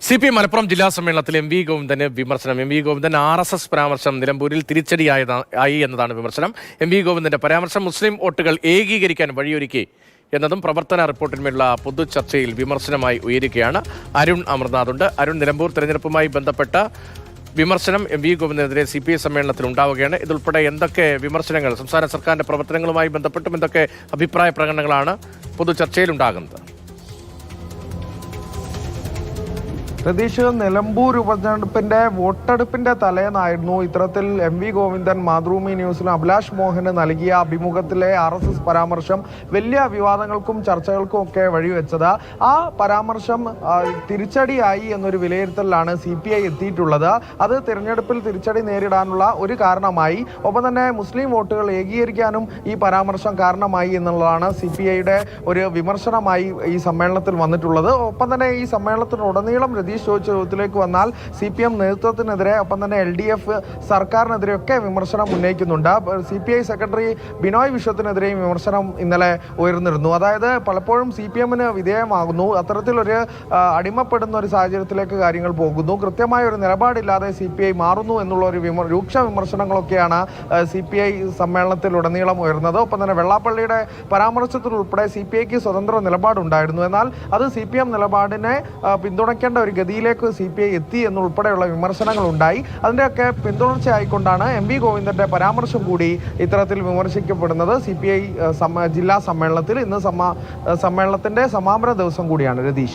CPM Malappuram ജില്ലാ സമ്മേളനത്തിൽ M V Govindan വിമർശനം. എം വി ഗോവിന്ദൻ RSS പരാമർശം നിലമ്പൂരിൽ തിരിച്ചടിയായി എന്നതാണ് വിമർശനം. എം വി ഗോവിന്ദന്റെ പരാമർശം മുസ്ലിം വോട്ടുകൾ ഏകീകരിക്കാൻ വഴിയൊരുക്കി എന്നതും പ്രവർത്തന റിപ്പോർട്ടിന്മേലുള്ള പൊതുചർച്ചയിൽ വിമർശനമായി ഉയരുകയാണ്. അരുൺ അമർനാഥ് ഉണ്ട്. അരുൺ, നിലമ്പൂർ തെരഞ്ഞെടുപ്പുമായി ബന്ധപ്പെട്ട വിമർശനം എം വി ഗോവിന്ദനെതിരെ CPI സമ്മേളനത്തിൽ ഉണ്ടാവുകയാണ്. ഇതുൾപ്പെടെ എന്തൊക്കെ വിമർശനങ്ങൾ, സംസ്ഥാന സർക്കാരിന്റെ പ്രവർത്തനങ്ങളുമായി ബന്ധപ്പെട്ടും എന്തൊക്കെ അഭിപ്രായ പ്രകടനങ്ങളാണ് പൊതുചർച്ചയിൽ ഉണ്ടാകുന്നത്? പ്രതീക്ഷ, നിലമ്പൂർ ഉപതെരഞ്ഞെടുപ്പിന്റെ വോട്ടെടുപ്പിന്റെ തലേന്നായിരുന്നു ഇത്തരത്തിൽ എം വി ഗോവിന്ദൻ മാതൃഭൂമി ന്യൂസിലും അഭിലാഷ് മോഹന് നൽകിയ അഭിമുഖത്തിലെ RSS പരാമർശം വലിയ വിവാദങ്ങൾക്കും ചർച്ചകൾക്കും ഒക്കെ വഴിവെച്ചത്. ആ പരാമർശം തിരിച്ചടിയായി എന്നൊരു വിലയിരുത്തലിലാണ് CPI എത്തിയിട്ടുള്ളത്. അത് തിരഞ്ഞെടുപ്പിൽ തിരിച്ചടി നേരിടാനുള്ള ഒരു കാരണമായി. ഒപ്പം തന്നെ മുസ്ലിം വോട്ടുകൾ ഏകീകരിക്കാനും ഈ പരാമർശം കാരണമായി എന്നുള്ളതാണ് CPIയുടെ ഒരു വിമർശനമായി ഈ സമ്മേളനത്തിൽ വന്നിട്ടുള്ളത്. ഒപ്പം തന്നെ ഈ സമ്മേളനത്തിനുടനീളം ചോദിച്ച ചോദ്യത്തിലേക്ക് വന്നാൽ CPM നേതൃത്വത്തിനെതിരെ, ഒപ്പം തന്നെ LDF സർക്കാരിനെതിരെയൊക്കെ വിമർശനം ഉന്നയിക്കുന്നുണ്ട്. CPI സെക്രട്ടറി ബിനോയ് വിശ്വത്തിനെതിരെയും വിമർശനം ഇന്നലെ ഉയർന്നിരുന്നു. അതായത് പലപ്പോഴും CPMന് വിധേയമാകുന്നു, അത്തരത്തിലൊരു അടിമപ്പെടുന്ന ഒരു സാഹചര്യത്തിലേക്ക് കാര്യങ്ങൾ പോകുന്നു, കൃത്യമായ ഒരു നിലപാടില്ലാതെ CPI മാറുന്നു എന്നുള്ള ഒരു രൂക്ഷ വിമർശനങ്ങളൊക്കെയാണ് CPI സമ്മേളനത്തിലുടനീളം ഉയർന്നത്. ഒപ്പം തന്നെ വെള്ളാപ്പള്ളിയുടെ പരാമർശത്തിലുൾപ്പെടെ CPIക്ക് സ്വതന്ത്ര നിലപാടുണ്ടായിരുന്നു. എന്നാൽ അത് CPM നിലപാടിനെ പിന്തുണയ്ക്കേണ്ട ഒരു ഗതിയിലേക്ക് CPI എത്തി എന്നുൾപ്പെടെയുള്ള വിമർശനങ്ങൾ ഉണ്ടായി. അതിൻ്റെയൊക്കെ പിന്തുടർച്ചയായിക്കൊണ്ടാണ് എം വി ഗോവിന്ദന്റെ പരാമർശം കൂടി ഇത്തരത്തിൽ വിമർശിക്കപ്പെടുന്നത്. CPI ജില്ലാ സമ്മേളനത്തിൽ ഇന്ന് സമ്മേളനത്തിന്റെ സമാപന ദിവസം കൂടിയാണ്. രതീഷ്.